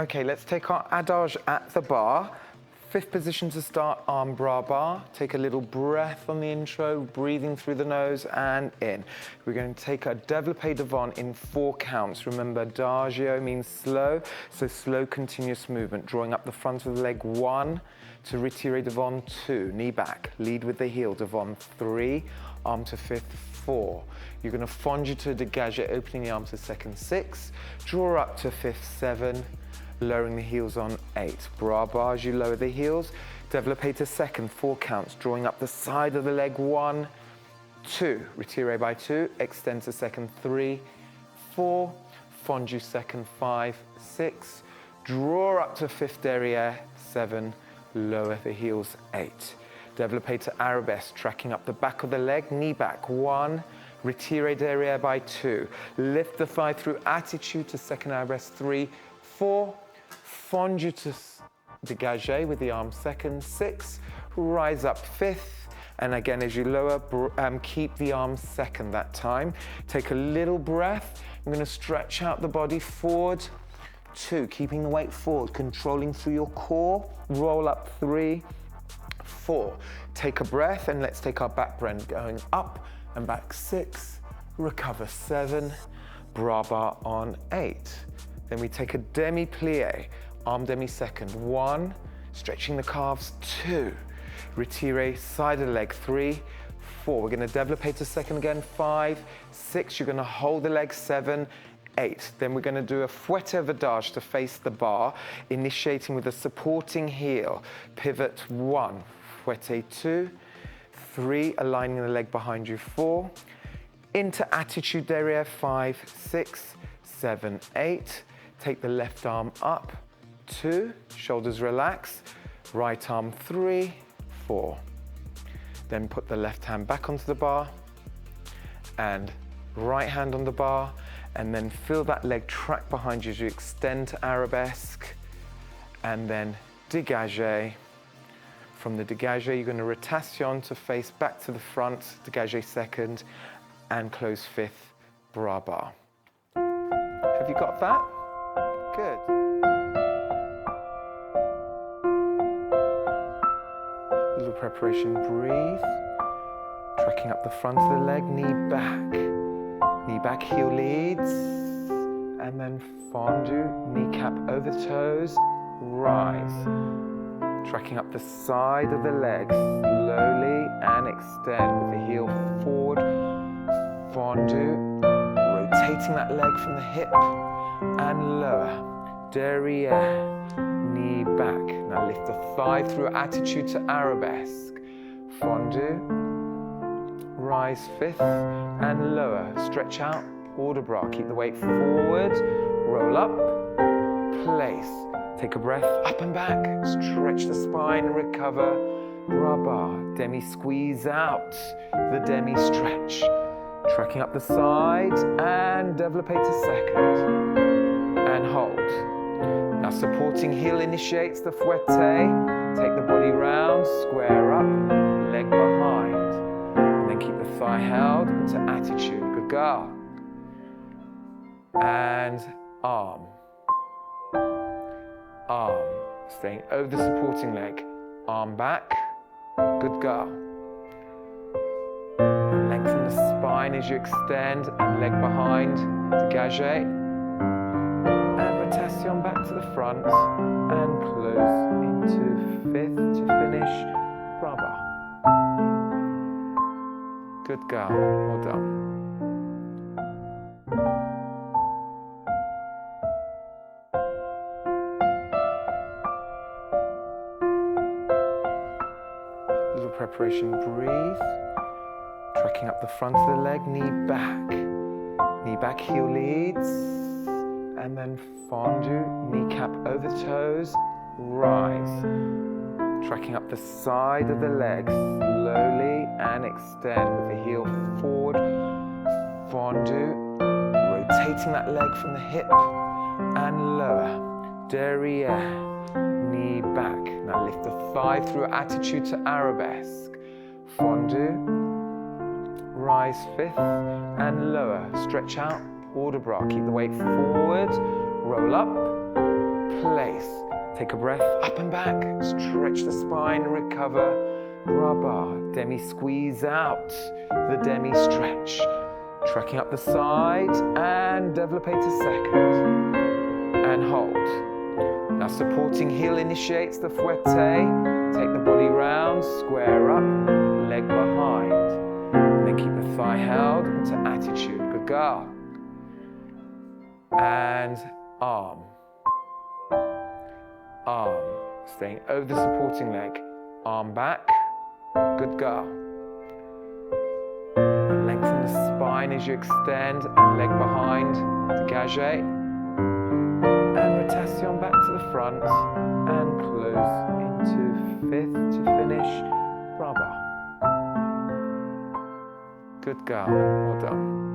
Okay, let's take our adage at the bar. Fifth position to start, arm bra bar. Take a little breath on the intro, breathing through the nose and in. We're going to take a développé devant in 4 counts. Remember, adagio means slow, so slow continuous movement. Drawing up the front of the leg, 1, to retiré devant, 2, knee back. Lead with the heel, devant, 3, arm to fifth, 4. You're going to fondu to dégagé, opening the arm to second, 6. Draw up to fifth, 7. Lowering the heels on 8. Bras bar as you lower the heels. Développé to second, 4 counts. Drawing up the side of the leg, 1, 2. Retiré by 2. Extend to second, 3, 4. Fondu second, 5, 6. Draw up to fifth derrière, 7. Lower the heels, 8. Développé to arabesque, tracking up the back of the leg, knee back, 1. Retiré derrière by 2. Lift the thigh through attitude to second arabesque, 3, 4. Fondu to dégagé with the arm second, 6. Rise up fifth. And again, as you lower, keep the arm second that time. Take a little breath. I'm going to stretch out the body forward, 2. Keeping the weight forward, controlling through your core. Roll up, 3, 4. Take a breath, and let's take our back bend going up and back, 6. Recover, 7. Bras bar on 8. Then we take a demi-plié, arm demi-second, 1, stretching the calves, 2, retiré, side of the leg, 3, 4. We're going to développé to second again, 5, 6. You're going to hold the leg, 7, 8. Then we're going to do a fouette of adage to face the bar, initiating with a supporting heel. Pivot, 1, fouette, 2, 3, aligning the leg behind you, 4. Into attitude derrière, 5, 6, 7, 8. Take the left arm up, 2, shoulders relax, right arm, 3, 4. Then put the left hand back onto the bar and right hand on the bar, and then feel that leg track behind you as you extend to arabesque, and then dégagé. From the dégagé, you're going to rotation to face back to the front, dégagé second, and close fifth, bras bar. Have you got that? Good. Little preparation, breathe. Tracking up the front of the leg, knee back, heel leads. And then fondu, kneecap over toes, rise. Tracking up the side of the leg, slowly and extend with the heel forward. Fondu, rotating that leg from the hip and lower. Derrière, knee back. Now lift the thigh through attitude to arabesque. Fondu, rise fifth and lower. Stretch out, port de bras. Keep the weight forward, roll up, place. Take a breath, up and back. Stretch the spine, recover. Bras bar, demi squeeze out, the demi stretch. Tracking up the side and développé to second. And hold. Now supporting heel initiates the fouette. Take the body round, square up, leg behind. And then keep the thigh held into attitude. Good girl. And arm. Arm. Staying over the supporting leg. Arm back. Good girl. Lengthen the spine as you extend and leg behind. Dégagé. Rotation back to the front and close into fifth to finish, bras bar. Good girl, well done. Little preparation, breathe. Tracking up the front of the leg, knee back, heel leads. And then fondu, kneecap over toes, rise. Tracking up the side of the leg, slowly and extend with the heel forward. Fondu, rotating that leg from the hip and lower. Derrière, knee back. Now lift the thigh through attitude to arabesque. Fondu, rise fifth and lower. Stretch out. Port de bras, keep the weight forward, roll up, place. Take a breath, up and back. Stretch the spine, recover. Bra bar, demi squeeze out. The demi stretch. Trekking up the side and développé to second. And hold. Now supporting heel initiates the fouette. Take the body round, square up, leg behind. And then keep the thigh held into attitude. Good girl. And arm. Arm. Staying over the supporting leg. Arm back. Good girl. And lengthen the spine as you extend and leg behind. Dégagé. And rotation back to the front and close into fifth to finish. Bra bar. Good girl. Well done.